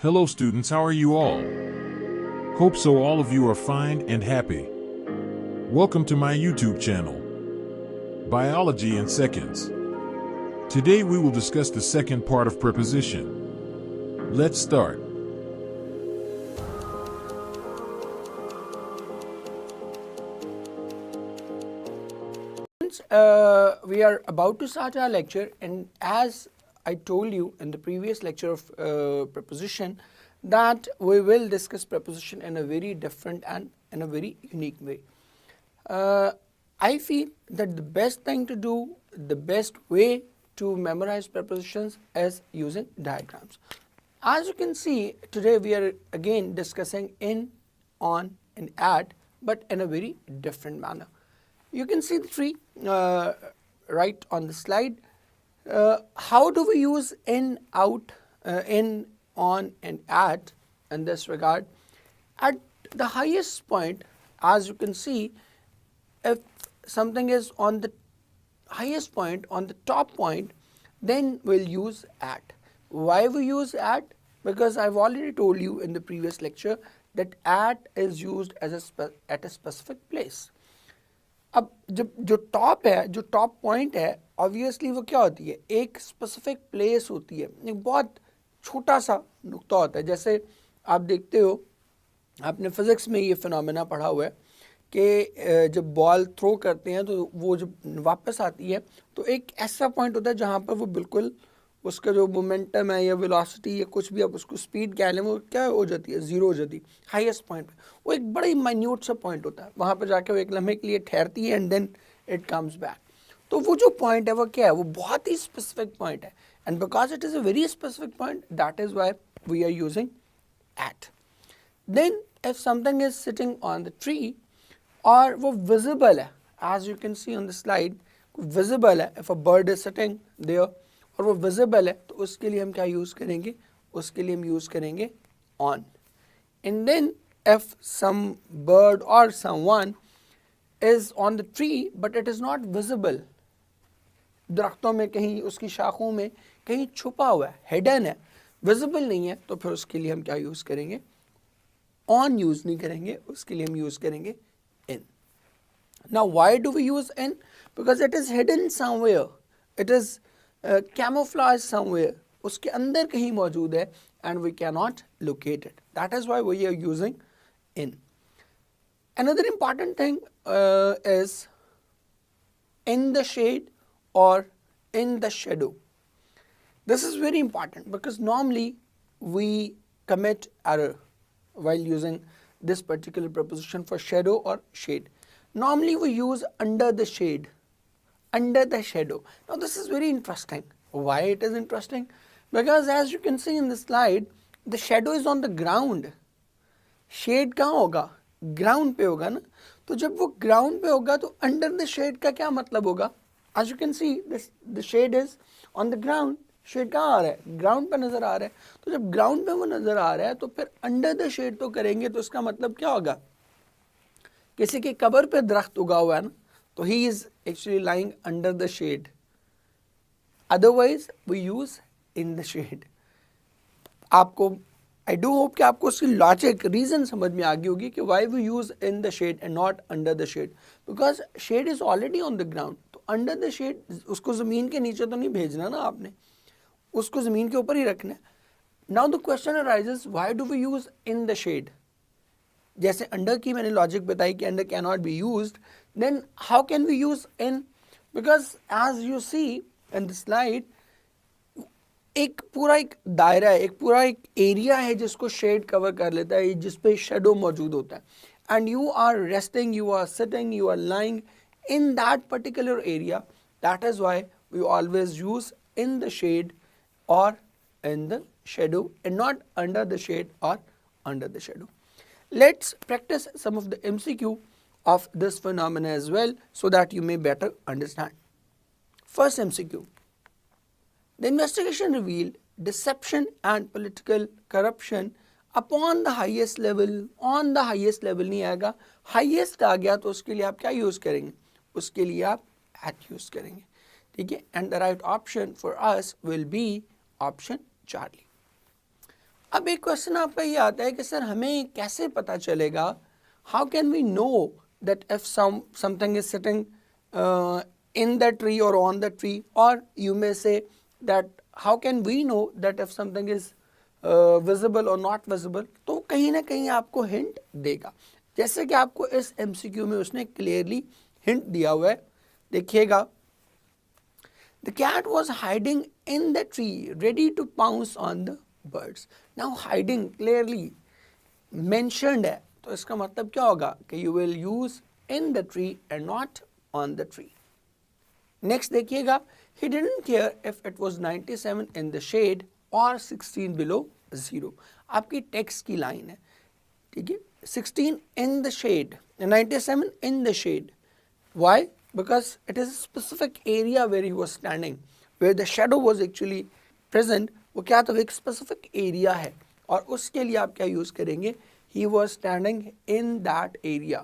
Hello students, how are you all? Hope so all of you are fine and happy. Welcome to my YouTube channel, Biology in Seconds. Today we will discuss the second part of preposition. Let's start. We are about to start our lecture, and as I told you in the previous lecture of preposition, that we will discuss preposition in a very different and in a very unique way. I feel that the best thing to do, the best way to memorize prepositions is using diagrams. As you can see, today we are again discussing in, on and at, but in a very different manner. You can see the tree right on the slide. How do we use in, out, in, on and at in this regard? At the highest point, as you can see, if something is on the highest point, on the top point, then we'll use at. Why we use at? Because I've already told you in the previous lecture that at is used as at a specific place. अब जो top है, जो top point है, obviously वो क्या होती है, एक स्पेसिफिक प्लेस होती है, एक बहुत छोटा सा नुक्ता होता है. जैसे आप देखते हो, आपने फिजिक्स में ये फिनोमेना पढ़ा हुआ है कि जब बॉल थ्रो करते हैं तो वो जब वापस आती है तो एक ऐसा पॉइंट होता है जहाँ पर वो बिल्कुल उसका जो मोमेंटम है या वेलोसिटी या कुछ भी आप उसको स्पीड कह लें, वो क्या हो जाती है, ज़ीरो हो जाती है हाईएस्ट पॉइंट पे. वो एक बड़ा ही माइन्यूट सा पॉइंट होता है, वहाँ पर जाके वो एक लम्हे के लिए ठहरती है and then it comes back. तो वो जो पॉइंट है वो क्या है, वो बहुत ही स्पेसिफिक पॉइंट है, and because it is a very specific point, that is why we are using at. Then if something is sitting on the tree और वो विजिबल है, as you can see on the slide, visible है, if a bird is sitting there और वो visible है, तो उसके लिए हम क्या यूज़ करेंगे, उसके लिए हम यूज़ करेंगे on. And then if some bird और someone is on the tree but it is not visible, दरख्तों में कहीं उसकी शाखों में कहीं छुपा हुआ है, हिडन है, विजिबल नहीं है, तो फिर उसके लिए हम क्या यूज़ करेंगे, ऑन यूज़ नहीं करेंगे, उसके लिए हम यूज़ करेंगे in. Now why do we use in? Because it is hidden somewhere, it is camouflaged somewhere, उसके अंदर कहीं मौजूद है and we cannot locate it. That is why we are using in. Another important thing is in the shade or in the shadow. This is very important because normally we commit error while using this particular preposition for shadow or shade. Normally we use under the shade, under the shadow. Now this is very interesting. Why it is interesting? Because as you can see in the slide, the shadow is on the ground. Shade कहाँ होगा, ground पे होगा ना. तो जब वो ground पे होगा तो under the shade का क्या मतलब होगा? As you can see, the shade is on the ground. Shade कहाँ आ रहा है, ग्राउंड पे नज़र आ रहा है. तो जब ग्राउंड पे वो नज़र आ रहा है तो फिर अंडर द शेड तो करेंगे, तो इसका मतलब क्या होगा, किसी के कबर पे दरख्त उगा हुआ है ना, तो he is actually lying under the shade. Otherwise we use in the shade. आपको आई डू होप कि आपको उसकी लॉजिक रीज़न समझ में आ गई होगी कि why we use in the shade and not under the shade. Because shade is already on the ground, तो अंडर द शेड उसको ज़मीन के नीचे तो नहीं भेजना ना आपने, उसको ज़मीन के ऊपर ही रखना है. Now the question arises, why do we use in the shade. जैसे अंडर की मैंने लॉजिक बताई कि under can not be used, then how can we use in. Because as you see in the slide, एक पूरा एक दायरा है, एक पूरा एक एरिया है जिसको शेड कवर कर लेता है, जिस पे शेडो मौजूद होता है, and you are resting, you are sitting, you are lying in that particular area. That is why we always use in the shade or in the shadow and not under the shade or under the shadow. Let's practice some of the MCQ of this phenomena as well so that you may better understand. First MCQ. The investigation revealed deception and political corruption upon the highest level. On the highest level नहीं आएगा, highest आ गया तो उसके लिए आप क्या use करेंगे, उसके लिए आप at यूज़ करेंगे. ठीक है, and the right option for us will be option Charlie. अब एक क्वेश्चन आपका ये आता है कि सर हमें कैसे पता चलेगा, how can we know that if something is sitting in the tree or on the tree, or you may say that how can we know that if something is visible or not visible. तो कहीं ना कहीं आपको hint देगा, जैसे कि आपको इस MCQ में उसने क्लियरली हिंट दिया हुआ है, देखिएगा. The cat was hiding in the tree, ready to pounce on the birds. Now hiding clearly mentioned है, तो इसका मतलब क्या होगा कि you will use in the tree and not on the tree. Next देखिएगा, he didn't care if it was 97 in the shade or 16 below 0. आपकी text की लाइन है, ठीक है. 16 in the shade, 97 in the shade. Why? Because it is a specific area where he was standing, where the shadow was actually present. वो क्या तो एक specific area है, और उसके लिए आप क्या यूज करेंगे, he was standing in that area,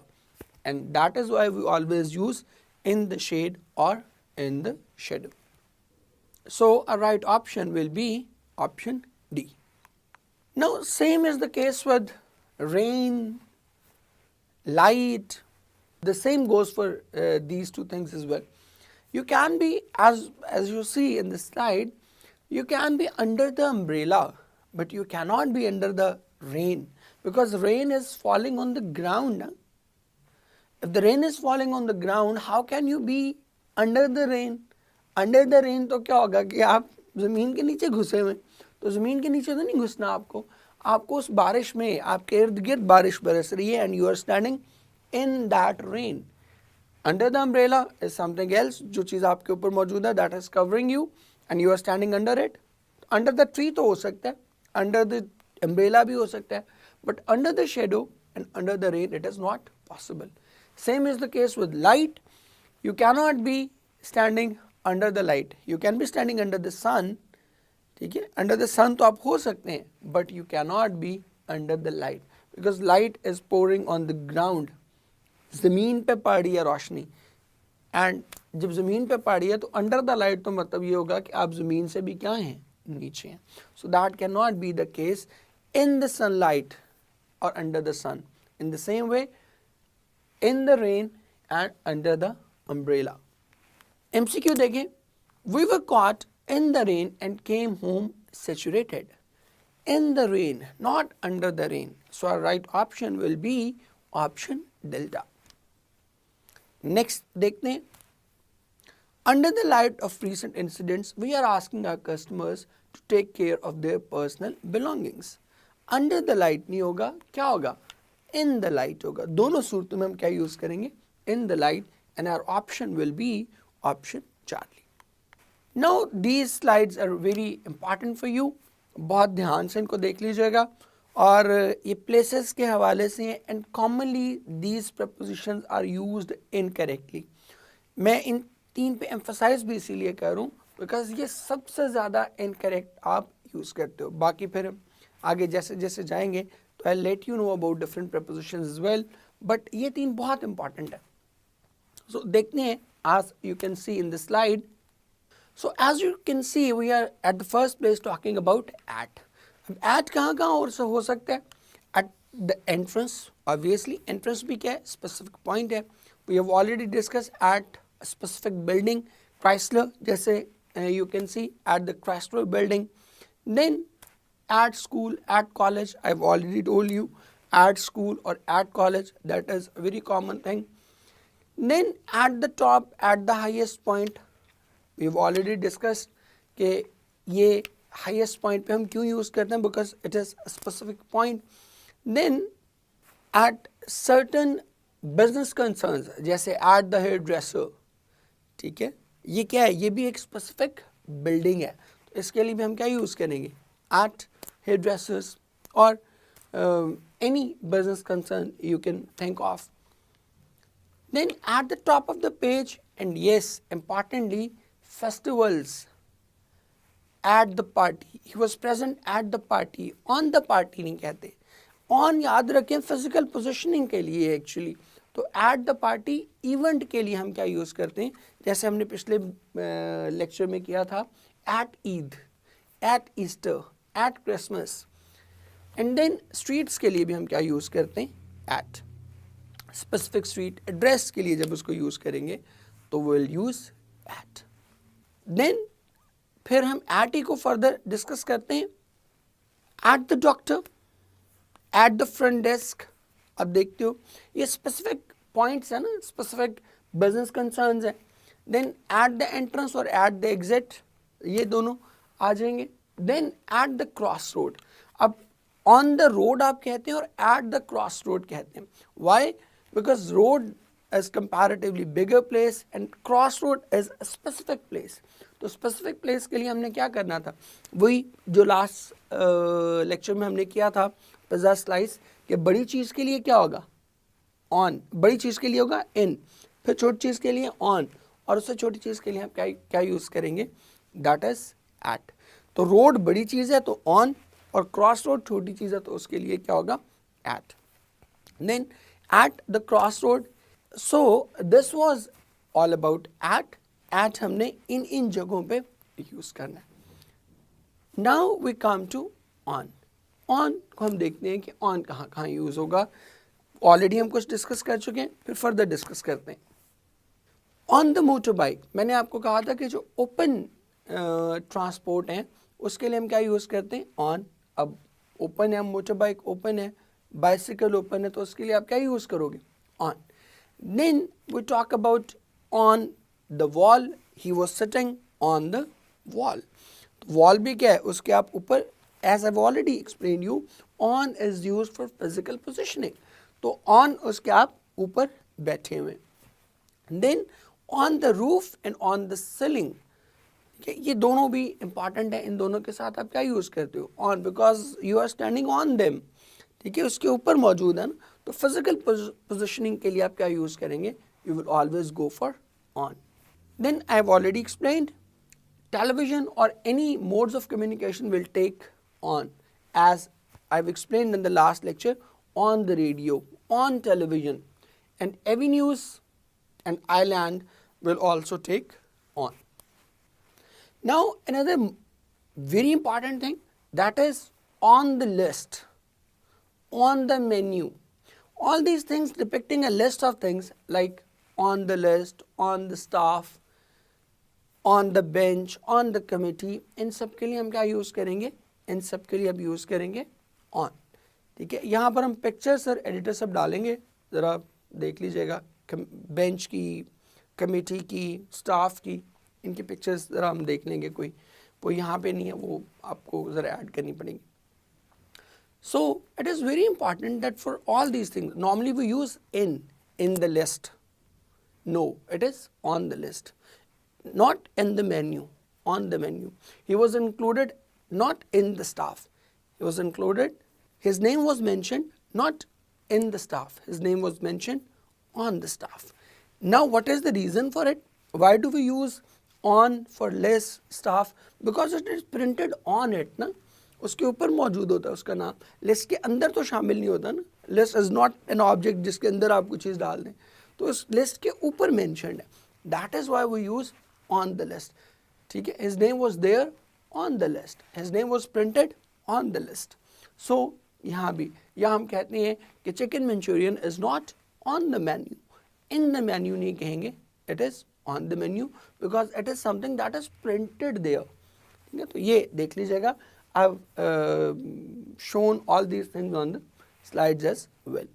and that is why we always use in the shade or in the shadow. So a right option will be option D. Now same is the case with rain, light. The same goes for these two things as well. You can be, as you see in the slide, you can be under the umbrella, but you cannot be under the rain, because rain is falling on the ground. If the rain is falling on the ground, how can you be under the rain. Under the rain तो क्या होगा कि आप ज़मीन के नीचे घुसे हुए, तो ज़मीन के नीचे तो नहीं घुसना आपको, आपको उस बारिश में, आपके इर्द गिर्द बारिश बरस रही है, and you are standing in that rain. Under the umbrella is something else, जो चीज़ आपके ऊपर मौजूद है, that is covering you and you are standing under it. Under the tree तो हो सकता है, अंडर द अम्ब्रेला भी हो सकता है, but under the shadow and under the rain it is not possible. Same is the case with light. You cannot be standing under the light. You can be standing under the sun. ठीक है, under the sun तो आप हो सकते हैं, but you cannot be under the light, because light is pouring on the ground. ज़मीन पे पड़ रही है रोशनी, and जब ज़मीन पे पड़ रही है तो under the light तो मतलब ये होगा कि आप ज़मीन से भी क्या हैं, नीचे हैं. So that cannot be the case in the sunlight or under the sun. In the same way, in the rain and under the umbrella. MCQ देखें, we were caught in the rain and came home saturated. In the rain, not under the rain. So our right option will be option delta. Next देखते हैं, under the light of recent incidents, we are asking our customers to take care of their personal belongings. Under the light नहीं होगा, क्या होगा, in the light होगा. दोनों सूरतों में हम क्या यूज करेंगे, in the light, and our option will be option Charlie. Now these slides are very important for you. बहुत ध्यान से इनको देख लीजिएगा, और ये places के हवाले से हैं, and commonly these prepositions are used incorrectly. मैं इन तीन पे emphasize भी इसीलिए कर रहा हूँ because ये सबसे ज़्यादा incorrect आप यूज़ करते हो. बाकी फिर हम आगे जैसे जैसे जाएंगे तो I'll let you know about different prepositions as well, but ये तीन बहुत important है. So देखते हैं, as you can see in the slide. So as you can see, we are at the first place talking about at. अब at कहाँ और से हो सकता है? At the entrance, obviously. Entrance भी क्या है? Specific point है. We have already discussed at a specific building, Chrysler, जैसे you can see at the Chrysler building. Then at school, at college, I've already told you, at school or at college, that is a very common thing. Then at the top, at the highest point, we've already discussed कि ये highest point पे हम क्यों use करते हैं, because it is a specific point. Then at certain business concerns, जैसे at the hairdresser, ठीक है, ये क्या है, ये भी एक specific building है, तो इसके लिए भी हम क्या use करेंगे, at hairdressers or any business concern you can think of. Then at the top of the page, and yes, importantly, festivals, at the party. He was present at the party. On the party नहीं कहते. On याद रखें physical positioning के लिए actually. तो at the party event के लिए हम क्या use करते हैं, जैसे हमने पिछले lecture में किया था, at Eid, at Easter, at Christmas. And then streets के लिए भी हम क्या यूज़ करते हैं, एट। स्पेसिफिक स्ट्रीट एड्रेस के लिए जब उसको यूज़ करेंगे तो विल यूज़ एट। देन फिर हम एट ही को फर्दर डिस्कस करते हैं, at the doctor, at the front desk. अब देखते हो ये स्पेसिफिक पॉइंट्स है ना, स्पेसिफिक बिजनेस कंसर्न्स है। देन एट द एंट्रेंस और एट द एग्जिट, ये दोनों आ जाएंगे। Then at the cross road, अब ऑन द रोड आप कहते हैं और एट द क्रॉस रोड कहते हैं। Why? Because road is comparatively bigger place and crossroad is a specific place। तो स्पेसिफिक प्लेस के लिए हमने क्या करना था, वही जो लास्ट लेक्चर में हमने किया था पिज़्ज़ा स्लाइस, कि बड़ी चीज़ के लिए क्या होगा, ऑन, बड़ी चीज़ के लिए होगा इन, फिर छोटी चीज़ के लिए ऑन, और उससे छोटी चीज़ के लिए हम क्या यूज़ करेंगे, दैट इज एट। तो रोड बड़ी चीज़ है तो ऑन, और क्रॉस रोड छोटी चीज़ है तो उसके लिए क्या होगा, at. Then at the cross road, so this was all about at. At हमने इन जगहों पे यूज़ करना है। Now we come to on. On को हम देखते हैं कि ऑन कहाँ कहाँ यूज़ होगा। ऑलरेडी हम कुछ डिस्कस कर चुके हैं, फिर फर्दर डिस्कस करते हैं। ऑन द मोटर बाइक, मैंने आपको कहा था कि जो ओपन ट्रांसपोर्ट हैं उसके लिए हम क्या यूज़ करते हैं, ऑन। अब ओपन है, मोटर बाइक ओपन है, बाइसिकल ओपन है, तो उसके लिए आप क्या यूज़ करोगे, on. Then we talk about on the wall, he was sitting on the wall. Wall भी क्या है, उसके आप ऊपर, as I already explain you, on is use for physical positioning, तो ऑन उसके आप ऊपर बैठे हुए। Then on the roof and on the ceiling, ये दोनों भी इंपॉर्टेंट है। इन दोनों के साथ आप क्या यूज़ करते हो, on, because you are standing on them, ठीक है, उसके ऊपर मौजूद है ना। तो फिजिकल पोजिशनिंग के लिए आप क्या यूज़ करेंगे, you will always go for on. Then I have already explained, television or any modes of communication will take on, as I've explained in the last lecture, on the radio, on television, and avenues and island will also take on. Now another very important thing, that is on the list, on the menu. All these things depicting a list of things like on the list, on the staff, on the bench, on the committee, इन सब के लिए हम क्या use करेंगे, इन सब के लिए अब यूज़ करेंगे ऑन, ठीक है। यहाँ पर हम पिक्चर्स और एडिटर सब डालेंगे, ज़रा देख लीजिएगा, बेंच की, कमिटी की, स्टाफ की, इनकी पिक्चर्स ज़रा हम देख लेंगे। कोई वो यहाँ पे नहीं है, वो आपको ज़रा ऐड करनी पड़ेगी। So it is very important that for all these things normally we use in the list, no, it is on the list, not in the menu, on the menu. He was included not in the staff, he was included, his name was mentioned not in the staff, his name was mentioned on the staff. Now what is the reason for it, why do we use on for list, staff? Because it is printed on it ना, उसके ऊपर मौजूद होता है उसका नाम, list के अंदर तो शामिल नहीं होता ना। List is not an object जिसके अंदर आप कुछ चीज़ डाल दें, तो उस लिस्ट के ऊपर मेंशन्ड है, that is why we use on the list, ठीक है। his name was there on the list, his name was printed on the list. So यहाँ भी, यहाँ हम कहते हैं कि chicken Manchurian is not on the menu, in the menu नहीं कहेंगे, it is on the menu because it is something that is printed there, ठीक है। तो ये देख लीजिएगा, I've shown all these things on the slides as well.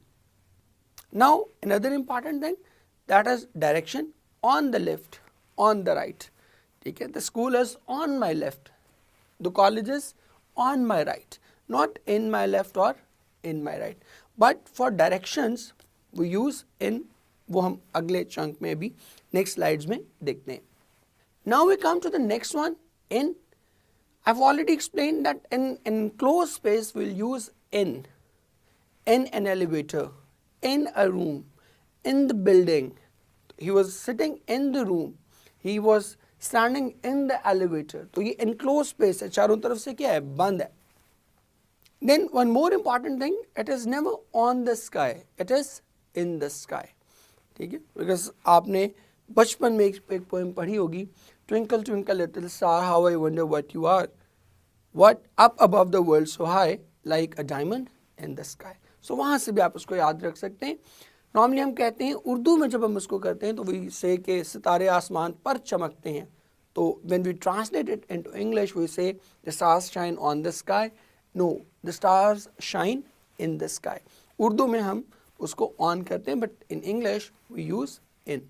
Now another important thing, that is direction, on the left, on the right, ठीक है। The school is on my left, the college is on my right, not in my left or in my right. But for directions we use in, वो हम अगले chunk में भी next slides में देखते हैं। Now we come to the next one, in. I've already explained that in enclosed space we'll use in an elevator, in a room, in the building. He was sitting in the room, he was standing in the elevator. तो ये enclosed space है, चारों तरफ से क्या है, बंद है। Then one more important thing, it is never on the sky, it is in the sky, ठीक है। Because आपने बचपन में एक पोएम पढ़ी होगी, Twinkle twinkle little star, how I wonder what you are, what up above the world so high, like a diamond in the sky. So वहाँ से भी आप उसको याद रख सकते हैं. नॉर्मली हम कहते हैं उर्दू में जब हम उसको करते हैं तो वी से कि सितारे आसमान पर चमकते हैं. तो when we translate it into English we say the stars shine on the sky. No, the stars shine in the sky. Urdu में हम उसको ऑन करते हैं, but in English we use in.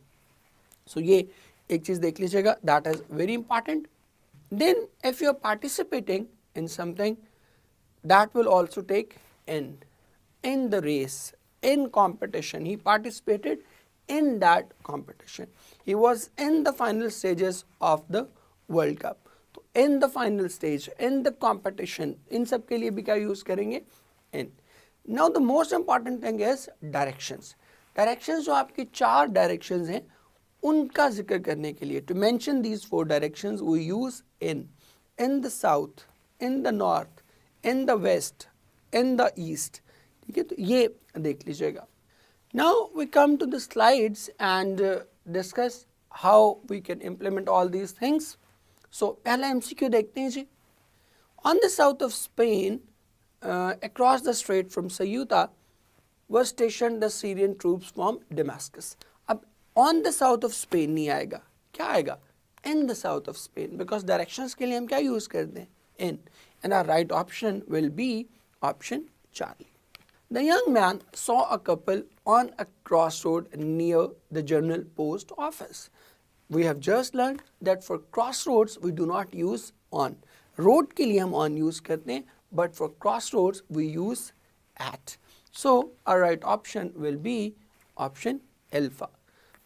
So ये एक चीज देख लीजिएगा, that is very important. Then if you are participating in something, that will also take in the race, in competition. He participated in that competition. He was in the final stages of the World Cup. तो in the final stage, in the competition, इन सब के लिए भी क्या use करेंगे? in. Now the most important thing is directions. Directions जो आपकी 4 directions हैं उनका जिक्र करने के लिए, to mention these 4 directions we use in the south, in the north, in the west, in the east. ठीक है, तो ये देख लीजिएगा. Now we come to the slides and discuss how we can implement all these things. So पहला MCQ देखते हैं जी. On the south of Spain, across the strait from Ceuta, were stationed the Syrian troops from Damascus. अब on the south of Spain नहीं आएगा, क्या आएगा? In the south of Spain, because directions के लिए हम क्या use करते हैं? In. And our right option will be option Charlie. The young man saw a couple on a crossroad near the General Post Office. We have just learned that for crossroads we do not use on. Road के लिए हम on use करते हैं, but for crossroads we use at. So our right option will be option alpha,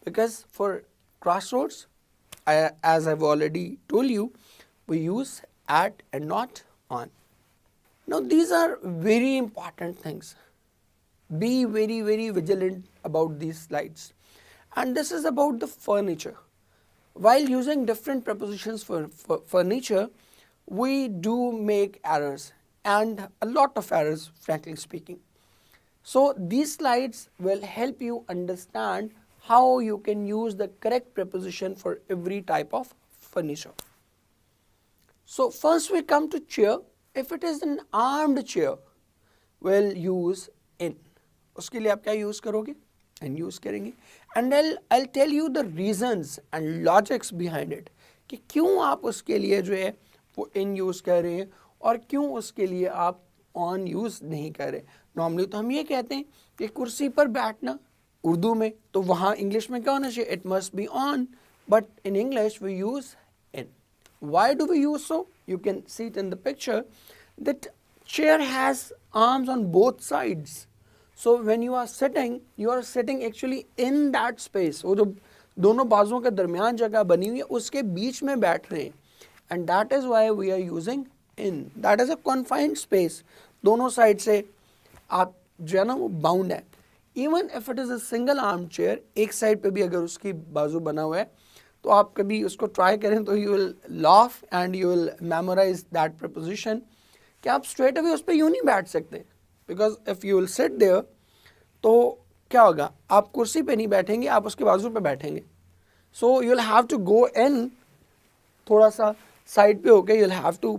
because for crossroads, as I've already told you, we use at and not on. Now these are very important things. Be very, very vigilant about these slides. And this is about the furniture. While using different prepositions for furniture, we do make errors, and a lot of errors, frankly speaking. So these slides will help you understand how you can use the correct preposition for every type of furniture. So first we come to chair. If it is an armed chair, we'll use in. उसके लिए आप क्या use करोगे? And use करेंगे. And I tell you the reasons and logics behind it, कि क्यों आप उसके लिए जो है वो इन यूज कर रहे हैं और क्यों उसके लिए आप ऑन यूज नहीं कर रहे. नॉर्मली तो हम ये कहते हैं कि कुर्सी पर बैठना उर्दू में, तो वहाँ इंग्लिश में क्या होना चाहिए? It must be on, but in English we use in. Why do we use so? You can see it in the picture that chair has arms on both sides. So when you are sitting actually in that space. वो जो दोनों बाजुओं के दरमियान जगह बनी हुई है उसके बीच में बैठ रहे हैं. And that is why we are using in. That is a confined space. दोनों साइड से आप जो है ना वो बाउंड है. Even if it is a single arm chair, एक साइड पे भी अगर उसकी बाजू बना हुआ है तो आप कभी उसको ट्राई करें तो you will laugh and you will memorise that preposition कि आप स्ट्रेट अवे उस पर यूँ नहीं बैठ सकते. Because if you will sit there तो क्या होगा? आप कुर्सी पे नहीं बैठेंगे, आप उसके बाजू पे बैठेंगे. So you will have to go in, थोड़ा सा साइड पे होके you will have to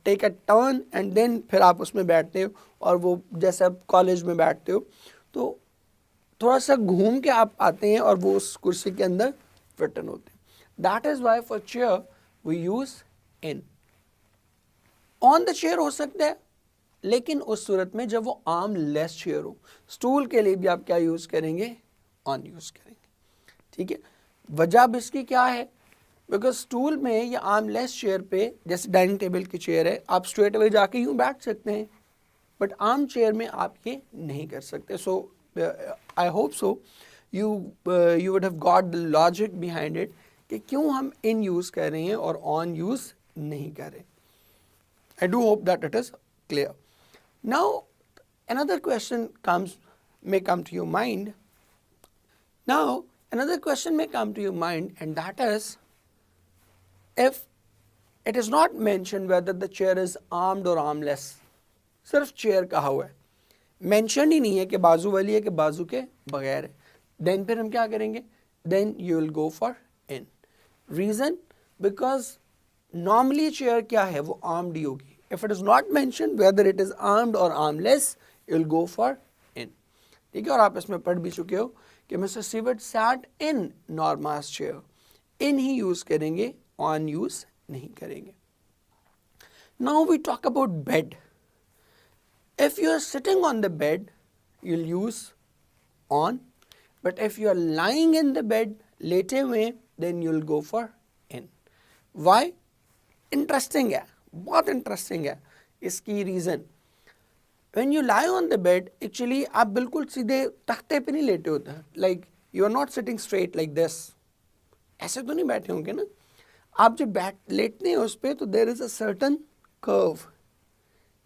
take a turn and then फिर आप उसमें बैठते हो. और वो जैसे आप कॉलेज में बैठते हो तो थोड़ा सा घूम के आप आते हैं और वो उस कुर्सी के अंदर फिट इन होते हैं. That is why for chair we use in. On the chair हो सकता है, लेकिन उस सूरत में जब वो आर्म लेस चेयर हो. स्टूल के लिए भी आप क्या यूज करेंगे? ऑन यूज करेंगे. ठीक है, वजह अब इसकी क्या है? बिकॉज स्टूल में या आर्म लेस चेयर पे, जैसे डाइनिंग टेबल की चेयर है, आप स्ट्रेट अवे जाके यूं बैठ सकते हैं, बट आर्म चेयर में आप ये नहीं कर सकते. So I hope so you would have got the logic behind it कि क्यों हम in use कर रहे हैं और on use नहीं कर रहे. I do hope that it is clear. Now another question may come to your mind. And that is, if it is not mentioned whether the chair is armed or armless, सिर्फ chair कहा हुआ है, mentioned ही नहीं है कि बाजू वाली है कि बाजू के बगैर है, then फिर हम क्या करेंगे? Then you will go for in. Reason? Because normally chair क्या है? वो armed ही होगी. If it is not mentioned whether it is armed or armless, you will go for in. ठीक है, और आप इसमें पढ़ भी चुके हो कि mister Seivert sat in Norma's chair. In ही यूज करेंगे, ऑन यूज नहीं करेंगे. Now we talk about bed. If you are sitting on the bed, you'll use on, but if you are lying in the bed, लेटे हुए, then you'll go for in. Why? Interesting है, बहुत interesting है इसकी reason. When you lie on the bed, actually आप बिल्कुल सीधे तख्ते पे नहीं लेटे होते हैं. Like you are not sitting straight like this. ऐसे तो नहीं बैठे होंगे ना. आप जब लेटते हैं उस पे तो there is a certain curve.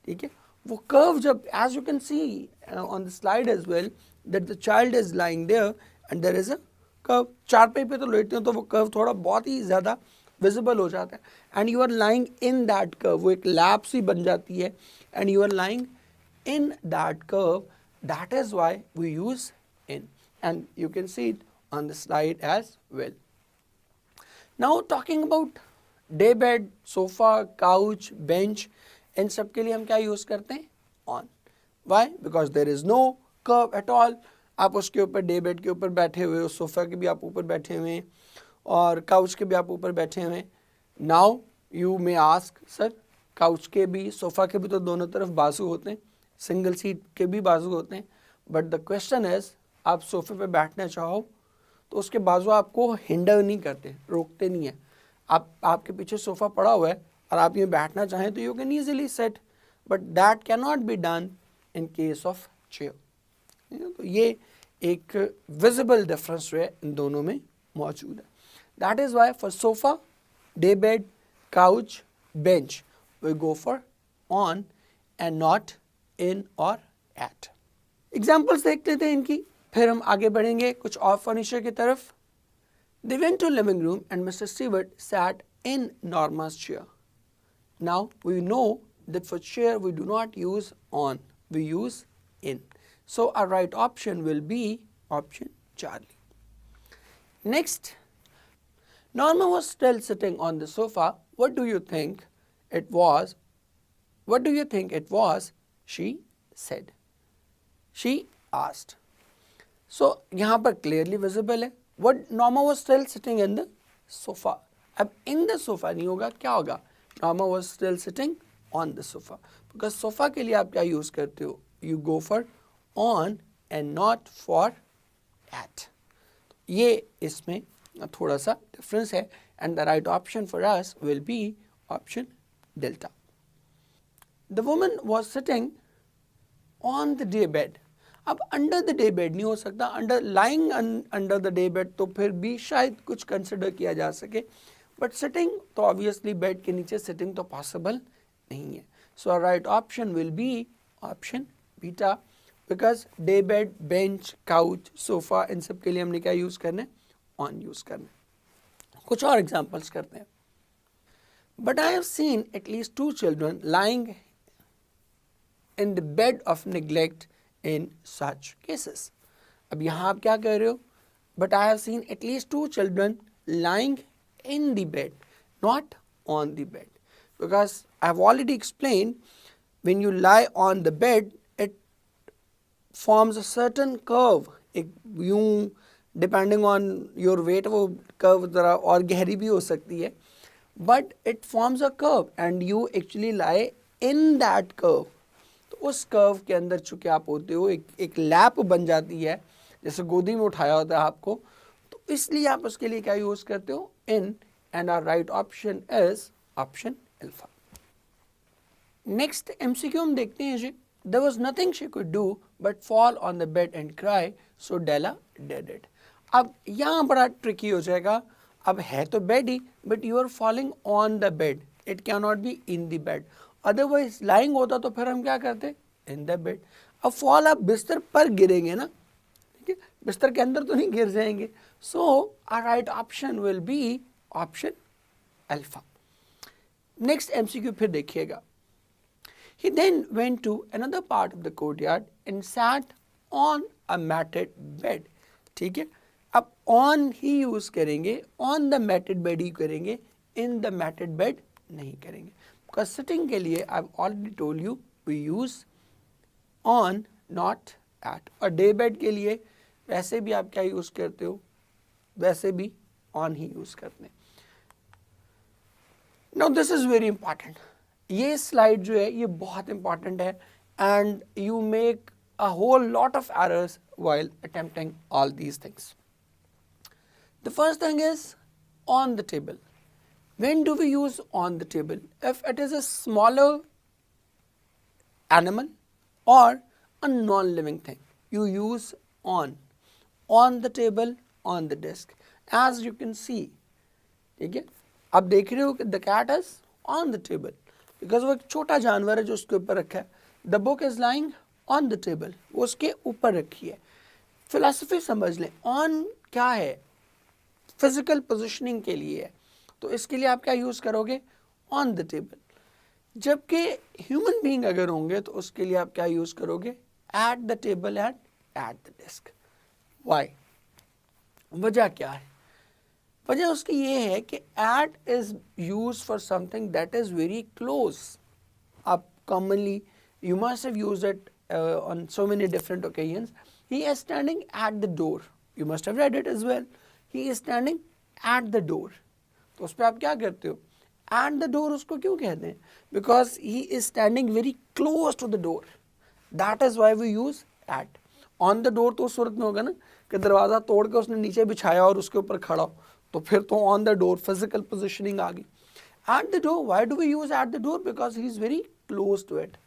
ठीक है, वो curve जब, as you can see on the slide as well, that the child is lying there and there is a curve. चारपाई पे तो लेटते हैं तो वो curve थोड़ा बहुत ही ज़्यादा visible हो जाता है, and you are lying in that curve. वो एक lap सी बन जाती है and you are lying in that curve. That is why we use in, and you can see it on the slide as well. Now talking about day bed, sofa, couch, bench, इन सब के लिए हम क्या use करते हैं? On. Why? Because there is no curve at all. आप उसके ऊपर डे बेड के ऊपर बैठे हुए हो, सोफ़ा के भी आप ऊपर बैठे हुए हैं और काउच के भी आप ऊपर बैठे हुए हैं. Now you may ask, sir couch के भी सोफ़ा के भी तो दोनों तरफ बाजू होते हैं, सिंगल सीट के भी बाजू होते हैं, बट द क्वेश्चन इज़ आप सोफ़े पे बैठना चाहो तो उसके बाजू आपको हिंडर नहीं करते, रोकते नहीं हैं. आपके पीछे सोफ़ा पड़ा हुआ है और आप ये बैठना चाहें तो you can easily set, but that can not be done in case of chair. तो ये एक विजिबल डिफरेंस जो है इन दोनों में मौजूद है. That is why for sofa, day bed, couch, bench we go for on and not in और एट. एग्जाम्पल्स देख लेते हैं इनकी, फिर हम आगे बढ़ेंगे कुछ और फर्नीचर की तरफ. They went to living room and Mr. Stewart sat in Norma's chair. Now we know that for chair we do not use on, we use in. So our right option will be option Charlie. Next, Norma was still sitting on the sofa. What do you think it was? What do you think it was? She said. She asked. So यहाँ पर clearly visible है. What Norma was still sitting in the sofa. अब in the sofa नहीं होगा, क्या होगा? Norma was still sitting on the sofa. Because sofa के लिए आप क्या use करते हो? You go for on and not for at. ये इसमें थोड़ा सा difference है, and the right option for us will be option delta. The woman was sitting on the day bed. अब अंडर द डे बेड नहीं हो सकता, under lying under the day bed तो फिर भी शायद कुछ कंसिडर किया जा सके, बट सिटिंग तो ऑब्वियसली बेड के नीचे सिटिंग तो पॉसिबल नहीं है. So right option will be option beta, because day bed, bench, couch, sofa, इन सब के लिए हमने क्या यूज़ करना है? ऑन यूज़ करना है. कुछ और एग्जाम्पल्स करते हैं. But I have seen at least 2 children lying in the bed of neglect in such cases. अब यहाँ आप क्या कह रहे हो? But I have seen at least 2 children lying in the bed, not on the bed. Because I have already explained, when you lie on the bed, it forms a certain curve. एक यूं depending on your weight वो curve ज़रा और गहरी भी हो सकती है. But it forms a curve and you actually lie in that curve. उस कर्व के अंदर चूंकि आप होते हो, एक लैप बन जाती है, जैसे गोदी में उठाया होता है आपको, तो इसलिए आप उसके लिए क्या यूज़ करते हो? In. And our right option is option alpha. Next MCQ हम देखते हैं जी. There was nothing she could do but fall on the bed and cry, so Della did it. अब यहाँ बड़ा ट्रिकी हो जाएगा. अब है तो बेड ही, but you are falling on the bed, it can not be in the bed. Otherwise lying होता तो फिर हम क्या करते? In the bed. अब फॉल आप बिस्तर पर गिरेंगे ना, ठीक है, बिस्तर के अंदर तो नहीं गिर जाएंगे. So our right option will be option alpha. Next MCQ फिर देखिएगा. He then went to another part of the courtyard and sat on a matted bed. ठीक है, अब ऑन ही यूज करेंगे, ऑन द मैटेड बेड ही करेंगे, in the matted bed नहीं करेंगे. बिकॉज सिटिंग के लिए I already told you we use on not at, और डे बेड के लिए वैसे भी आप क्या यूज करते हो, वैसे भी ऑन ही यूज करते हैं. Now this is very important. ये स्लाइड जो है ये बहुत इंपॉर्टेंट है and you make a whole lot of errors while attempting all these things. The first thing is on the table. When do we use on the table? If it is a smaller animal or a non-living thing, you use on the table, on the desk. As you can see, ठीक है, आप देख रहे हो कि the cat is on the table because वो एक छोटा जानवर है जो उसके ऊपर रखा है. The book is lying on the table, वो उसके ऊपर रखी है. फिलॉसफी समझ लें, ऑन क्या है, फिजिकल पोजिशनिंग के लिए है, तो इसके लिए आप क्या यूज करोगे, ऑन द टेबल. जबकि ह्यूमन बीइंग अगर होंगे तो उसके लिए आप क्या यूज करोगे, at the table and at the desk. Why, वजह क्या है, वजह उसकी ये है कि at is use for something that is very close. आप commonly you must have used it on so many different occasions. He is standing at the door. You must have read it as well. He is standing at the door. तो उस पर आप क्या करते हो, at the door उसको क्यों कहते हैं, because he is standing very close to the door. That is why we use at. On the door तो उस सूरत में होगा ना कि दरवाज़ा तोड़ के उसने नीचे बिछाया और उसके ऊपर खड़ा हो, तो फिर तो on the door physical positioning आ गई. At the door, why do we use at the door? Because he is very close to it.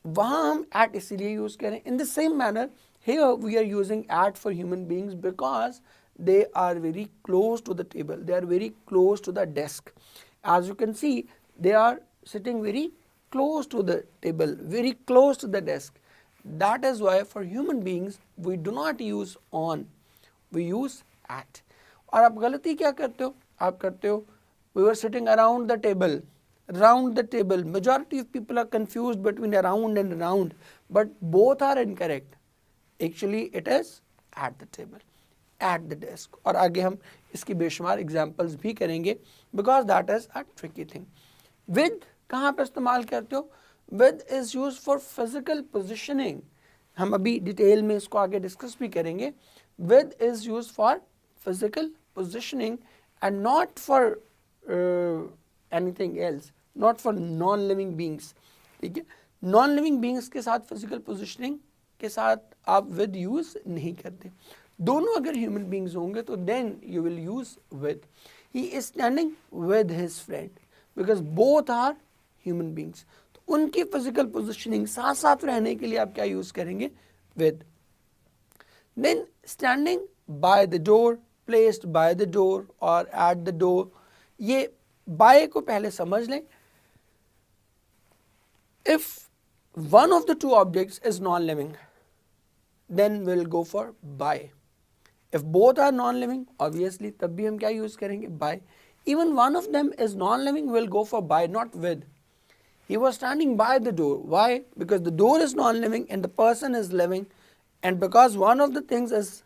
वहाँ हम at इसीलिए यूज करें. In the same manner here we are using at for human beings because they are very close to the table, they are very close to the desk. As you can see, they are sitting very close to the table, very close to the desk. That is why for human beings we do not use on, we use at. और आप गलती क्या करते हो, आप करते हो we were sitting around the table. Round the table, majority of people are confused between around and round, but both are incorrect. Actually it is at the table, at the desk. और आगे हम इसकी बेशुमार examples भी करेंगे because that is a tricky thing. With कहाँ पर इस्तेमाल करते हो, with is used for physical positioning. हम अभी डिटेल में इसको आगे डिस्कस भी करेंगे. With is used for physical positioning and not for anything else, not for non-living beings. ठीक है, non-living beings के साथ physical positioning के साथ आप with use नहीं करते. दोनों अगर human beings होंगे तो then you will use with. He is standing with his friend because both are human beings. तो उनकी physical positioning साथ साथ रहने के लिए आप क्या use करेंगे, with. Then standing by the door, placed by the door or at the door. ये by को पहले समझ लें. If one of the two objects is non-living, then we'll go for by. If both are non-living, obviously तब भी हम क्या use करेंगे, by. Even one of them is non-living, we'll go for by, not with. He was standing by the door. Why? Because the door is non-living and the person is living, and because one of the things is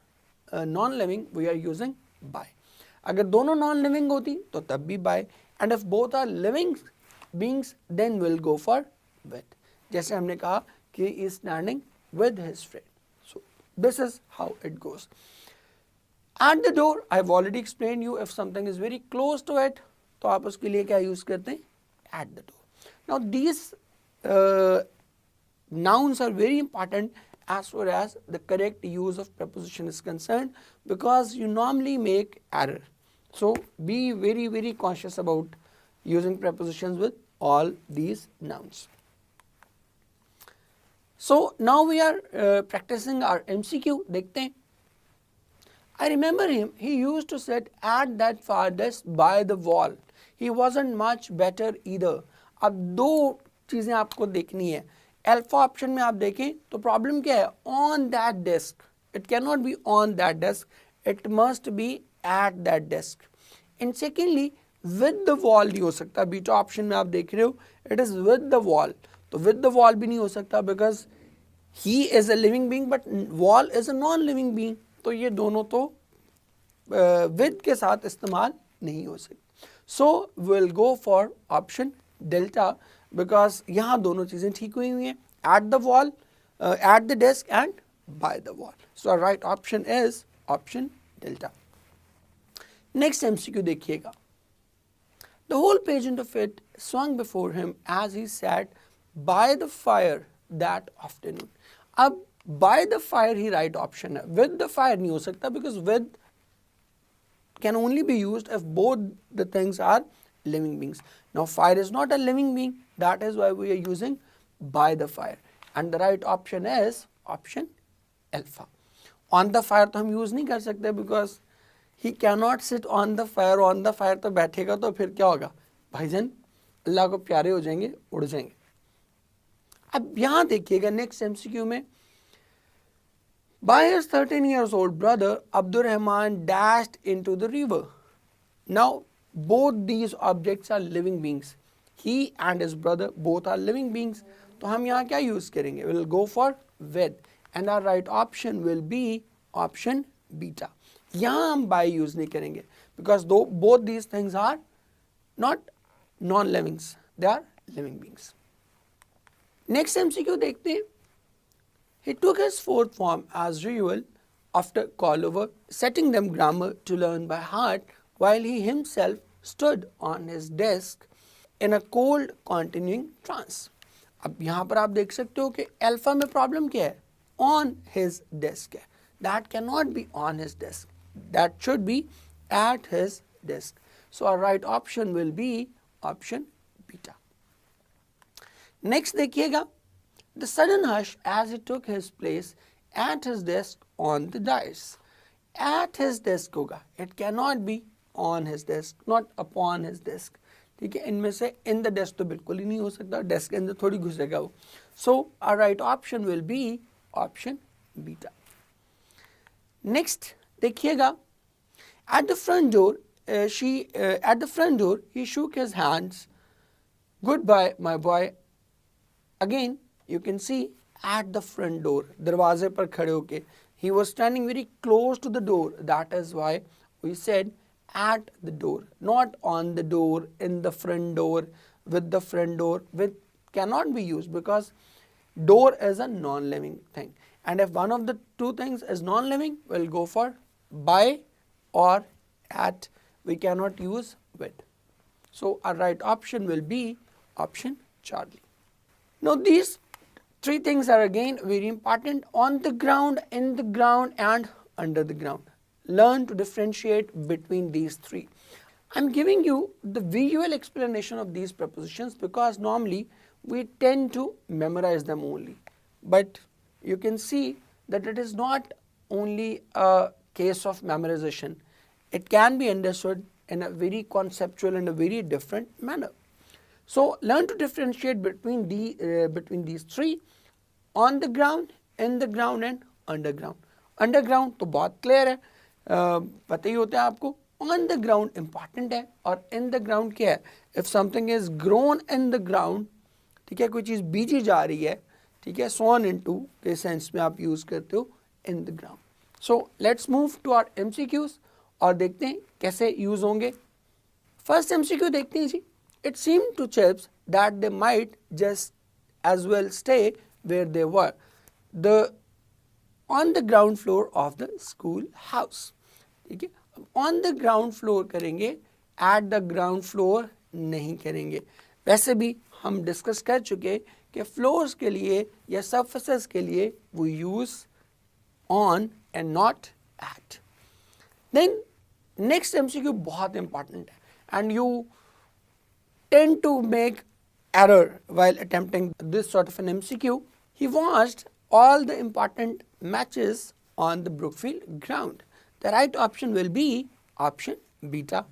non-living, we are using by. अगर दोनों non-living होती तो तब भी by, and if both are living beings, then we'll go for with. जैसे हमने कहा कि he is standing with his friend. So this is how it goes. At the door, I have already explained you, if something is very close to it, तो आप उसके लिए क्या use करते हैं, at the door. Now these nouns are very important as far as the correct use of preposition is concerned, because you normally make error. So be very, very conscious about using prepositions with all these nouns. So now we are practicing our MCQ. देखते हैं. I remember him, he used to sit at that far desk by the wall. He wasn't much better either. अब दो चीज़ें आपको देखनी है. Alpha option में आप देखें तो प्रॉब्लम क्या है, on that desk. It cannot be on that desk. It must be at that desk. And secondly, with the wall नहीं हो सकता. बीटा ऑप्शन में आप देख रहे हो, it is with the wall. तो with the wall भी नहीं हो सकता because he is a living being but wall is a non-living being. तो ये दोनों तो with के साथ इस्तेमाल नहीं हो सकते. So we'll go for option delta because यहाँ दोनों चीज़ें ठीक हुई हैं, at the wall, at the desk and by the wall. So our right option is option delta. Next MCQ देखिएगा. The whole pageant of it swung before him as he sat by the fire that afternoon. अब by the fire he right option है, with the fire नहीं हो सकता because with can only be used if both the things are living beings. Now fire is not a living being, that is why we are using by the fire, and the right option is option alpha. On the fire तो हम use नहीं कर सकते because he cannot sit on the fire. On the fire तो बैठेगा तो फिर क्या होगा भाईजान, अल्लाह को प्यारे हो जाएंगे, उड़ जाएंगे. अब यहाँ देखिएगा नेक्स्ट एमसीक्यू में, by his 13 years old brother, Abdur Rahman dashed into the river. Now, both these objects are living beings. He and his brother both are living beings. तो हम यहाँ क्या use करेंगे? We will go for with, and our right option will be option beta. यहाँ हम by use नहीं करेंगे because though both these things are not non-livings, they are living beings. Next MCQ देखते हैं. He took his fourth form as usual after call over, setting them grammar to learn by heart while he himself stood on his desk in a cold continuing trance. अब यहाँ पर आप देख सकते हो कि अल्फा में प्रॉब्लम क्या है, on his desk है. That cannot be on his desk. That should be at his desk. So our right option will be option beta. Next देखिएगा. The sudden hush as he took his place at his desk on the dais. At his desk होगा. It cannot be on his desk, not upon his desk. ठीक है, इनमें से in the desk तो बिल्कुल ही नहीं हो सकता, desk के अंदर थोड़ी घुसेगा वो. So our right option will be option beta. Next देखिएगा. At the front door, he shook his hands. Goodbye, my boy. Again, you can see at the front door, दरवाजे पर खड़े होके. He was standing very close to the door. That is why we said at the door, not on the door, in the front door, with the front door. With cannot be used because door is a non-living thing. And if one of the two things is non-living, we'll go for by or at. We cannot use with. So our right option will be option Charlie. Now these three things are again very important: on the ground, in the ground and under the ground. Learn to differentiate between these three. I'm giving you the visual explanation of these prepositions because normally we tend to memorize them only. But you can see that it is not only a case of memorization. It can be understood in a very conceptual and a very different manner. So learn to differentiate between these three: on the ground, in the ground and underground. Underground तो बहुत clear है, पता ही होता है आपको. On the ground important है और in the ground क्या है? If something is grown in the ground, ठीक है, कोई चीज़ बीजी जा रही है, ठीक है, sown into के सेंस में आप यूज़ करते हो in the ground. So let's move to our MCQs और देखते हैं कैसे यूज़ होंगे. First MCQ देखते हैं जी. It seemed to Chips that they might just as well stay where they were, on the ground floor of the school house. ठीक है, on the ground floor करेंगे, at the ground floor नहीं करेंगे. वैसे भी हम डिस्कस कर चुके कि फ्लोर्स के लिए या सर्फेसेस के लिए we use on and not at. Then next MCQ बहुत important है and you tend to make error while attempting this sort of an MCQ. He watched all the important matches on the Brookfield ground. The right option will be option beta.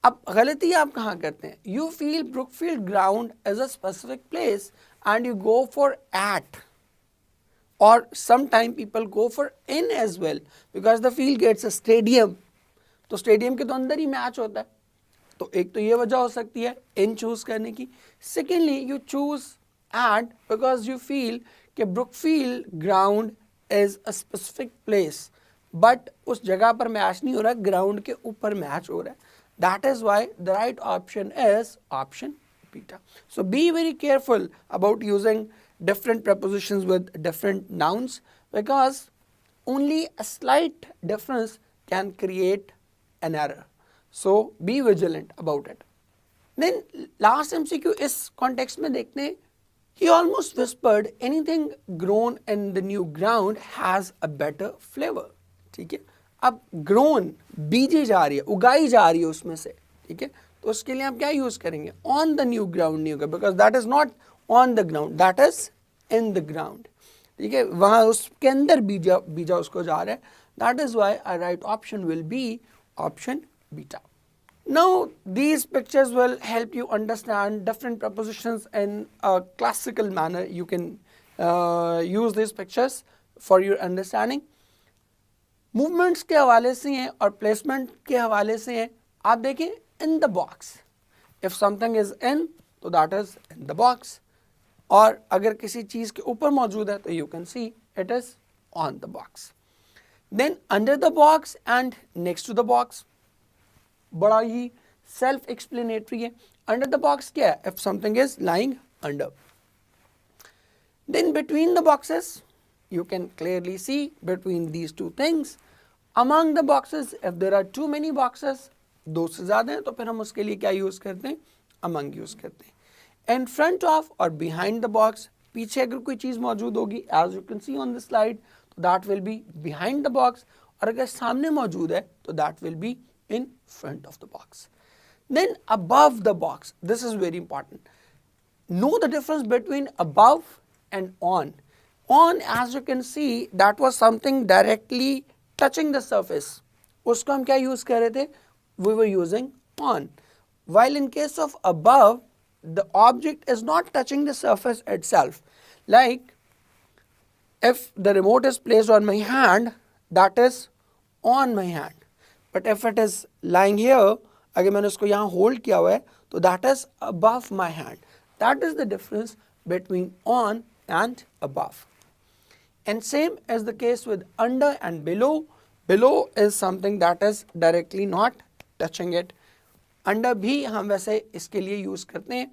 अब गलती आप कहाँ करते हैं? You feel Brookfield ground is a specific place and you go for at, or sometime people go for in as well because the field gets a stadium. तो stadium के तो अंदर ही मैच होता है. तो एक तो ये वजह हो सकती है इन चूज करने की. Secondly you choose at because you feel कि Brookfield ground is a specific place, but उस जगह पर मैच नहीं हो रहा, ग्राउंड के ऊपर मैच हो रहा है. That is why the right option is option beta. So be very careful about using different prepositions with different nouns, because only a slight difference can create an error. So be vigilant about it. Then last MCQ इस context में देखते हैं, he almost whispered anything grown in the new ground has a better flavor. ठीक है, अब grown बीजी जा रही है, उगाई जा रही है उसमें से, ठीक है, तो उसके लिए आप क्या यूज करेंगे, on the new ground नहीं होगा, because that is not on the ground, that is in the ground. ठीक है, वहाँ उसके अंदर बीजा बीजा उसको जा रहा है. That is why our right option will be option beta. Now these pictures will help you understand different prepositions in a classical manner. You can use these pictures for your understanding. Movements के हवाले से हैं और placement के हवाले से हैं. आप देखें in the box. If something is in, तो that is in the box. और अगर किसी चीज़ के ऊपर मौजूद है तो you can see it is on the box. Then under the box and next to the box, बड़ा ही self explanatory है. Under the box क्या है? If something is lying under. Then between the boxes, you can clearly see between these two things. Among the boxes, if there are too many boxes, दो से ज़्यादा हैं, तो फिर हम उसके लिए क्या यूज़ करते हैं? Among यूज़ करते हैं. In front of or behind the box, पीछे अगर कोई चीज़ मौजूद होगी, as you can see on the slide, तो that will be behind the box. और अगर सामने मौजूद है, तो that will be in front of the box. Then above the box, this is very important. Know the difference between above and on. On, as you can see, that was something directly touching the surface. उसको हम क्या use कर रहे थे? We were using on. While in case of above, the object is not touching the surface itself. Like if the remote is placed on my hand, that is on my hand. But if it is lying here, अगर मैंने उसको यहाँ hold किया हुआ है, तो that is above my hand. That is the difference between on and above. And same as the case with under and below. Below is something that is directly not touching it. Under भी हम वैसे इसके लिए use करते हैं.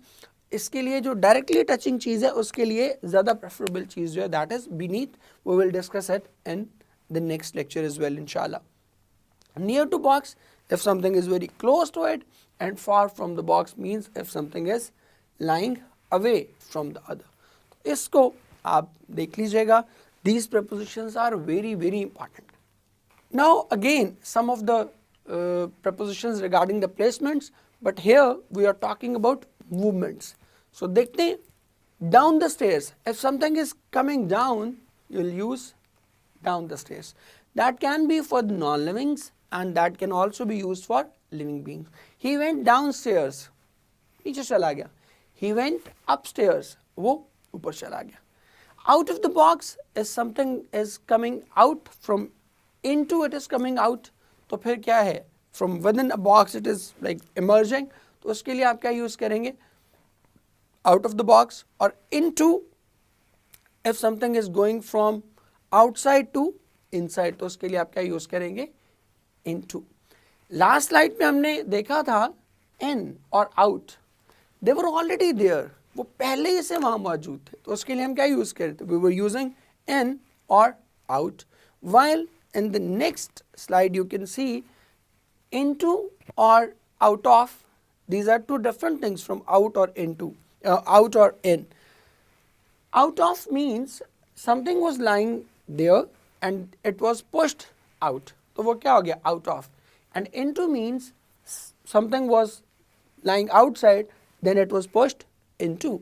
इसके लिए जो directly touching चीज़ है उसके लिए ज़्यादा preferable चीज़ जो है that is beneath. We will discuss it in the next lecture as well, inshallah. Near to box, if something is very close to it, and far from the box means if something is lying away from the other. इसको आप देख लीजिएगा. These prepositions are very important. Now again, some of the prepositions regarding the placements, but here we are talking about movements. So देखते हैं, down the stairs. If something is coming down, you'll use down the stairs. That can be for the non-livings and that can also be used for living beings. He went downstairs. नीचे चला गया. He went upstairs. वो ऊपर चला गया. Out of the box is something is coming out from into it is coming out. तो फिर क्या है? From within a box it is like emerging. तो उसके लिए आप क्या यूज़ करेंगे? Out of the box or into. If something is going from outside to inside, तो उसके लिए आप क्या यूज़ करेंगे? Into. Last slide में हमने देखा था in और out. They were already there. वो पहले ही से वहाँ मौजूद थे. तो उसके लिए हम क्या यूज़ कर रहे थे? We were using in or out. While in the next slide you can see into or out of. These are two different things from out or into, out or in. Out of means something was lying there and it was pushed out. तो वो क्या हो गया? Out of. And into means something was lying outside, then it was pushed into.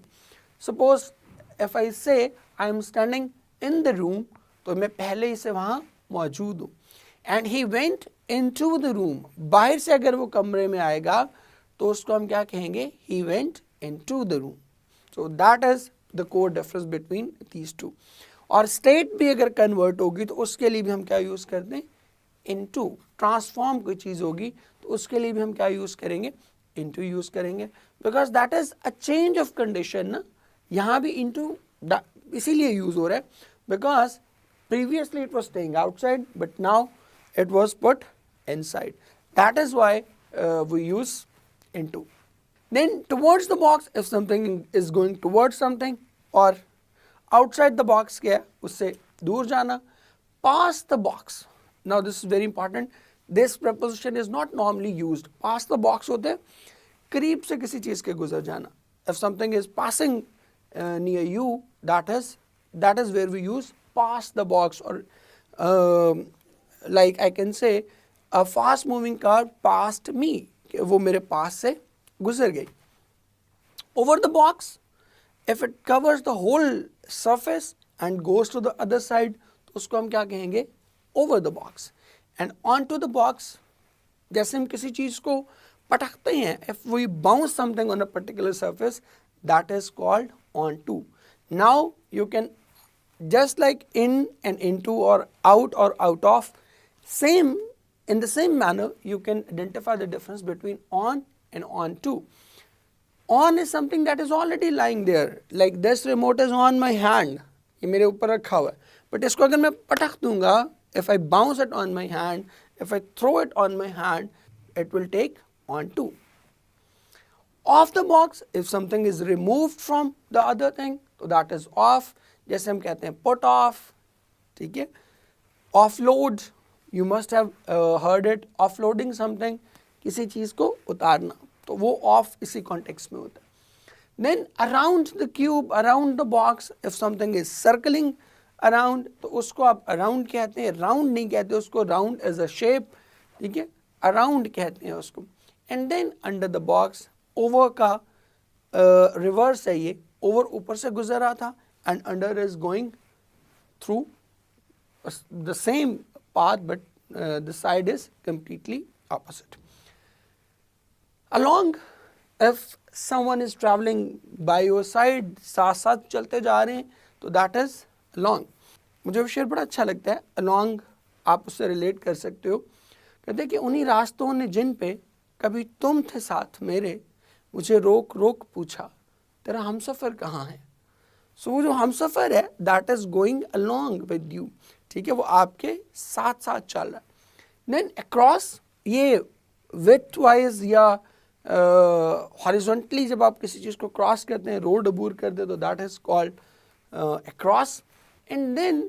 Suppose if I say I am standing in the room, तो मैं पहले ही से वहाँ मौजूद हूँ. And he went into the room. बाहर से अगर वो कमरे में आएगा तो उसको हम क्या कहेंगे? He went into the room. So that is the core difference between these two. और state भी अगर convert होगी तो उसके लिए भी हम क्या यूज़ करते हैं? Into. Transform कोई चीज़ होगी तो उसके लिए भी हम क्या यूज़ करेंगे? Into यूज़ करेंगे. Because that is a change of condition ना. यहाँ भी into इसीलिए यूज़ हो रहा है. Because previously it was staying outside but now it was put inside. That is why we use into. Then towards the box, if something is going towards something, or outside the box क्या है, उससे दूर जाना. Pass the box. Now this is very important. This preposition is not normally used. Pass the box होते हैं करीब से किसी चीज़ के गुजर जाना. If something is passing near you, that is where we use pass the box. Or like I can say, a fast moving car passed me. वो मेरे पास से गुजर गई. Over the box, if it covers the whole surface and goes to the other side, तो उसको हम क्या कहेंगे? Over the box. And onto the box, जैसे हम किसी चीज़ को पटकते हैं, if we bounce something on a particular surface, that is called onto. Now you can, just like in and into or out of, in the same manner you can identify the difference between on and onto. On is something that is already lying there, like this remote is on my hand, ये मेरे ऊपर रखा हुआ है. But इसको अगर मैं पटक दूंगा, if I bounce it on my hand, if I throw it on my hand, it will take onto. Off the box, if something is removed from the other thing, so that is off. जैसे हम कहते हैं put off, ठीक है. Offload, you must have heard it. Offloading something, किसी चीज़ को उतारना, तो वो off इसी context में होता है. Then around the cube, around the box, if something is circling around, तो उसको आप around कहते हैं. Round नहीं कहते उसको, round is a shape, ठीक है. Around कहते हैं उसको. And then under the box, over का reverse है ये. Over ऊपर से गुजर रहा था, and under is going through the same path, but the side is completely opposite. Along, if someone is traveling by your side, साथ साथ चलते जा रहे हैं, तो that is along. मुझे वो शेर बड़ा अच्छा लगता है. along आप उससे रिलेट कर सकते हो. कहते हैं कि उन्हीं रास्तों ने जिन पे कभी तुम थे साथ मेरे, मुझे रोक रोक पूछा तेरा हमसफ़र कहाँ है. सो वो जो हमसफ़र है, that is going along with you, ठीक है, वो आपके साथ साथ चल रहा है. देन अक्रॉस, ये विथ वाइज या हॉरिजॉन्टली जब आप किसी चीज़ को क्रॉस करते हैं, रोड अबूर करते हैं, तो that is called across. And then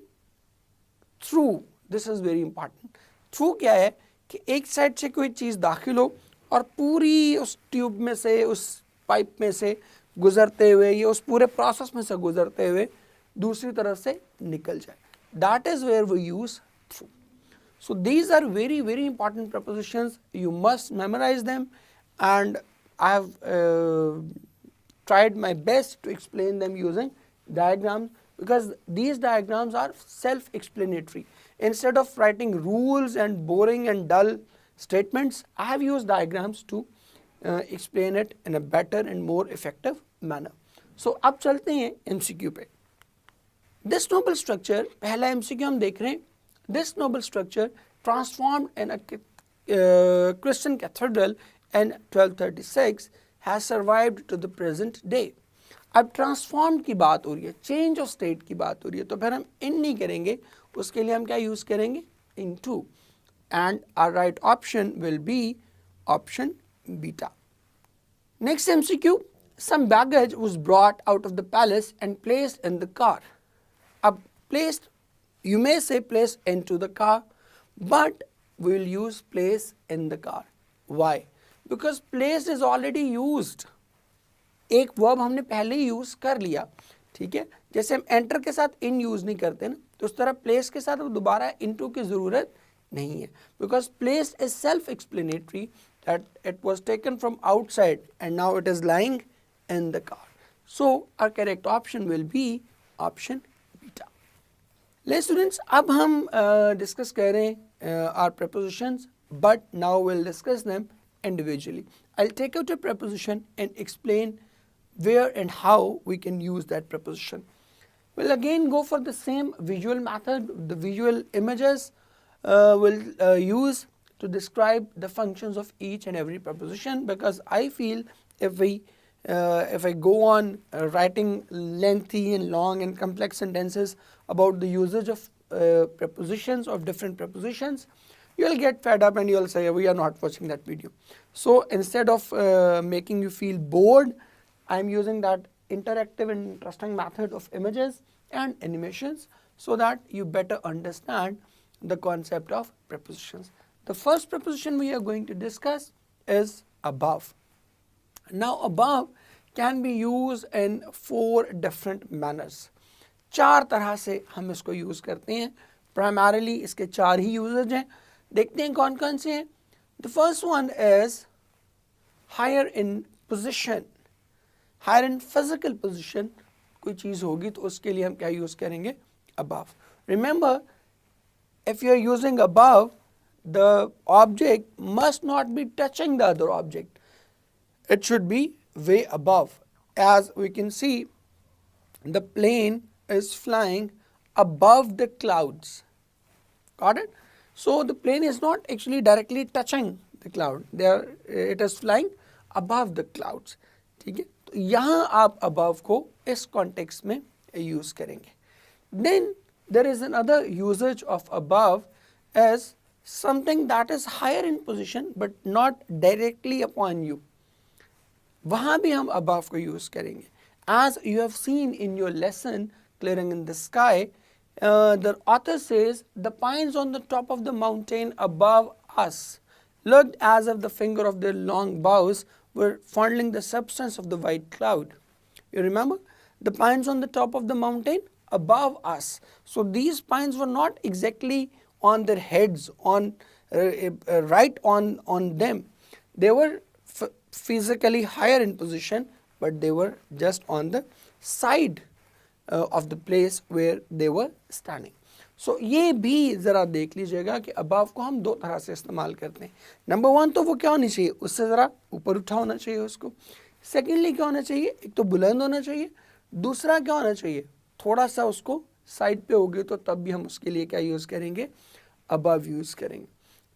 through, this is very important. Through क्या है कि एक साइड से कोई चीज़ दाखिल हो और पूरी उस ट्यूब में से, उस पाइप में से गुजरते हुए, ये उस पूरे प्रोसेस में से गुजरते हुए दूसरी तरफ से निकल जाए. That is where we use through. So these are very, very important prepositions. You must memorize them, and I have tried my best to explain them using diagrams, because these diagrams are self-explanatory. Instead of writing rules and boring and dull statements, I have used diagrams to explain it in a better and more effective manner. So अब चलते हैं MCQ पे. This noble structure, पहला MCQ हम देख रहे हैं. This noble structure transformed in a Christian cathedral in 1236 has survived to the present day. अब transformed की बात हो रही है, change of state की बात हो रही है, तो फिर हम in नहीं करेंगे, उसके लिए हम क्या use करेंगे? into. And our right option will be option beta. Next MCQ, some baggage was brought out of the palace and placed in the car. अब placed, you may say place into the car, but we will use place in the car. Why? Because placed is already used. एक verb हमने पहले ही use कर लिया, ठीक है. जैसे हम enter के साथ in use नहीं करते ना, तो उस तरह place के साथ दोबारा into की ज़रूरत नहीं है. Because placed is self-explanatory, that it was taken from outside and now it is lying in the car. So our correct option will be option beta. Let's students, अब हम discuss कर रहे हैं our prepositions, but now we'll discuss them individually. I'll take out a preposition and explain where and how we can use that preposition. We'll again go for the same visual method. The visual images we'll use to describe the functions of each and every preposition, because I feel if I go on writing lengthy and long and complex sentences about the usage of prepositions, of different prepositions, you'll get fed up and you'll say, we are not watching that video. So instead of making you feel bored, I'm using that interactive and interesting method of images and animations so that you better understand the concept of prepositions. The first preposition we are going to discuss is above. Now above can be used in 4 different manners. 4 तरह से हम इसको use करते हैं. Primarily इसके 4 ही usage हैं. देखते हैं कौन कौन से हैं. The first one is higher in position. Higher in physical position कोई चीज़ होगी तो उसके लिए हम क्या यूज़ करेंगे? Above. Remember, if you are using above, the object must not be touching the other object. It should be way above. As we can see, the plane is flying above the clouds. Got it? So the plane is not actually directly touching the cloud. It is flying above the clouds. ठीक है? तो यहाँ आप above को इस context में use करेंगे. Then there is another usage of above as something that is higher in position but not directly upon you. वहाँ भी हम above को use करेंगे. As you have seen in your lesson Clearing in the Sky, the author says the pines on the top of the mountain above us looked as if the finger of their long boughs were fondling the substance of the white cloud. You remember? The pines on the top of the mountain above us. So these pines were not exactly on their heads, right on them. They were physically higher in position, but they were just on the side of the place where they were standing. So ये भी ज़रा देख लीजिएगा कि above को हम 2 तरह से इस्तेमाल करते हैं. Number 1 तो वो क्या होनी चाहिए? उससे ज़रा ऊपर उठा होना चाहिए उसको. Secondly क्या होना चाहिए? एक तो बुलंद होना चाहिए. दूसरा क्या होना चाहिए? थोड़ा सा उसको साइड पे होगी तो तब भी हम उसके लिए क्या यूज़ करेंगे? Above यूज़ करेंगे.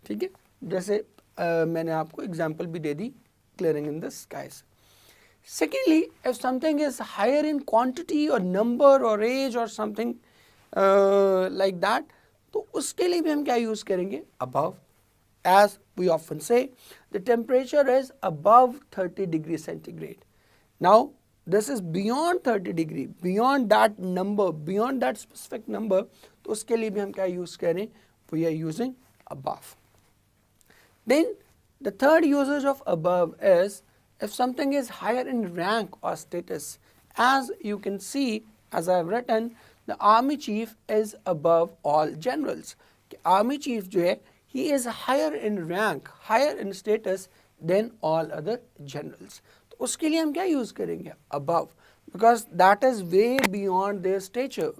ठीक है? जैसे मैंने आपको एग्जाम्पल भी दे दी Clearing in the Skies. Secondly, if something is higher in quantity or number or age or something like that, तो उसके लिए भी हम क्या यूज़ करेंगे? Above. As we often say, the temperature is above 30 degrees centigrade. Now, this is beyond 30 degree, beyond that number, beyond that specific number, तो उसके लिए भी हम क्या यूज़ करें? We are using above. Then, the third usage of above is if something is higher in rank or status. As you can see, as I have written, the army chief is above all generals. Army chief जो है, he is higher in rank, higher in status than all other generals. तो उसके लिए हम क्या use करेंगे? Above. Because that is way beyond their stature,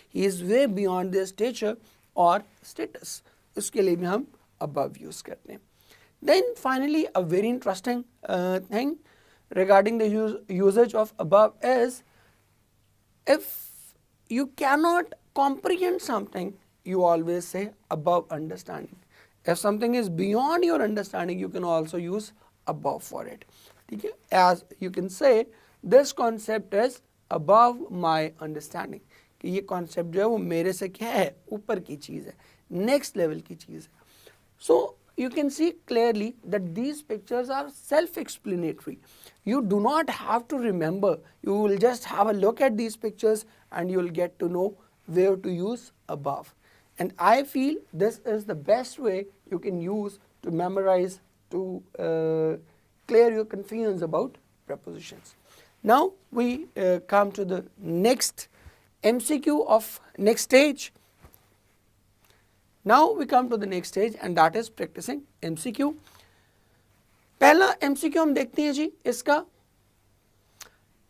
he is way beyond their stature or status. उसके लिए भी हम above use करते हैं. Then finally, a very interesting thing regarding the usage of above is if you cannot comprehend something, you always say above understanding. If something is beyond your understanding, you can also use above for it. Okay? As you can say, this concept is above my understanding. कि ये concept जो है वो मेरे से क्या है? ऊपर की चीज़ है, next level की चीज़ है. So you can see clearly that these pictures are self-explanatory. You do not have to remember. You will just have a look at these pictures and you will get to know where to use above. And I feel this is the best way you can use to memorize, to clear your confusions about prepositions. Now we come to the next MCQ of next stage. Now we come to the next stage and that is practicing MCQ. पहला MCQ हम देखते हैं जी इसका.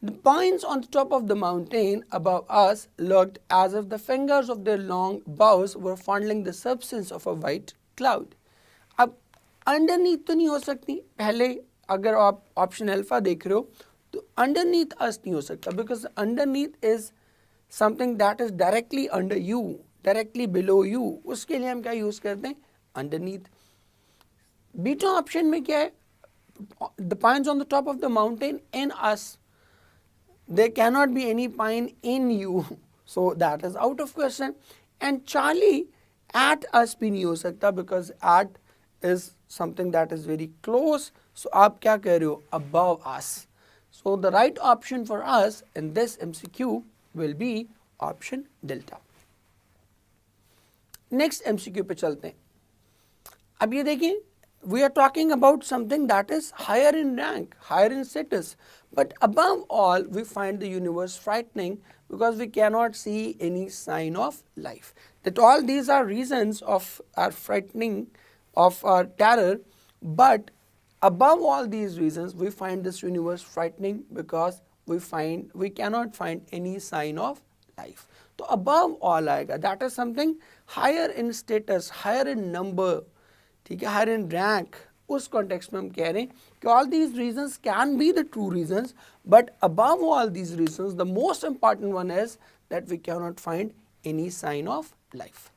The pines on the top of the mountain above us looked as if the fingers of their long boughs were fondling the substance of a white cloud. अब underneath तो नहीं हो सकती. पहले अगर आप option alpha देख रहे हो तो underneath us नहीं हो सकता because underneath is something that is directly under you, directly below you. उसके लिए हम क्या यूज़ करते हैं? Underneath. बीटा ऑप्शन में क्या है? The pines on the top of the mountain in us. There cannot be any pine in you. So that is out of question. And Charlie at us भी नहीं हो सकता because at is something that is very close. So आप क्या कह रहे हो? Above us. So the right option for us in this MCQ will be option delta. Next MCQ पे चलते हैं. अब ये देखिए, we are talking about something that is higher in rank, higher in status, but above all we find the universe frightening because we cannot see any sign of life. That all these are reasons of our frightening, of our terror, but above all these reasons we find this universe frightening because we cannot find any sign of life. So above all आएगा, that is something higher in status, higher in number, ठीक है, higher in rank. उस context में हम कह रहे हैं कि all these reasons can be the true reasons, but above all these reasons the most important one is that we can not find any sign of life.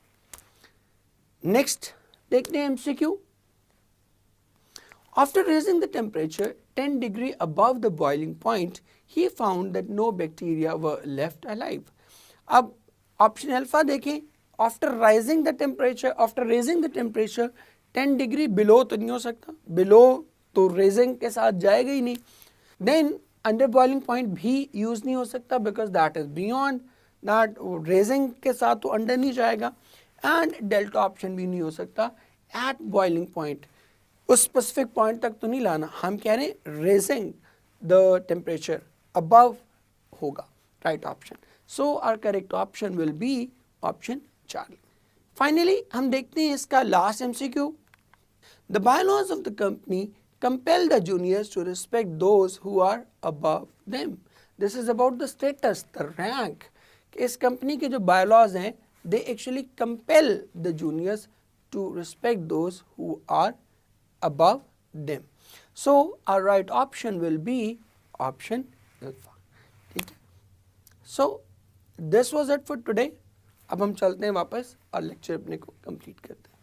Next देखते हैं MCQ. After raising the temperature 10 degree above the boiling point, he found that no bacteria were left alive. अब option alpha देखें. After rising the temperature, after raising the temperature 10 degree below तो नहीं हो सकता, below तो raising के साथ जाएगा ही नहीं. देन अंडर बॉइलिंग पॉइंट भी यूज नहीं हो सकता because that is beyond that, raising के साथ तो अंडर नहीं जाएगा. एंड डेल्टा ऑप्शन भी नहीं हो सकता एट बॉइलिंग पॉइंट. उस स्पेसिफिक पॉइंट तक तो नहीं लाना, हम कह रहे हैं रेजिंग द टेम्परेचर अबव होगा right option. So our correct option will be option Charlie. Finally हम देखते हैं इसका last MCQ. The bylaws of the company compel the juniors to respect those who are above them. This is about the status, the rank. इस company के जो bylaws हैं, they actually compel the juniors to respect those who are above them. So our right option will be option alpha. ठीक है. So this was it for today. अब हम चलते हैं वापस और लेक्चर अपने को कंप्लीट करते हैं.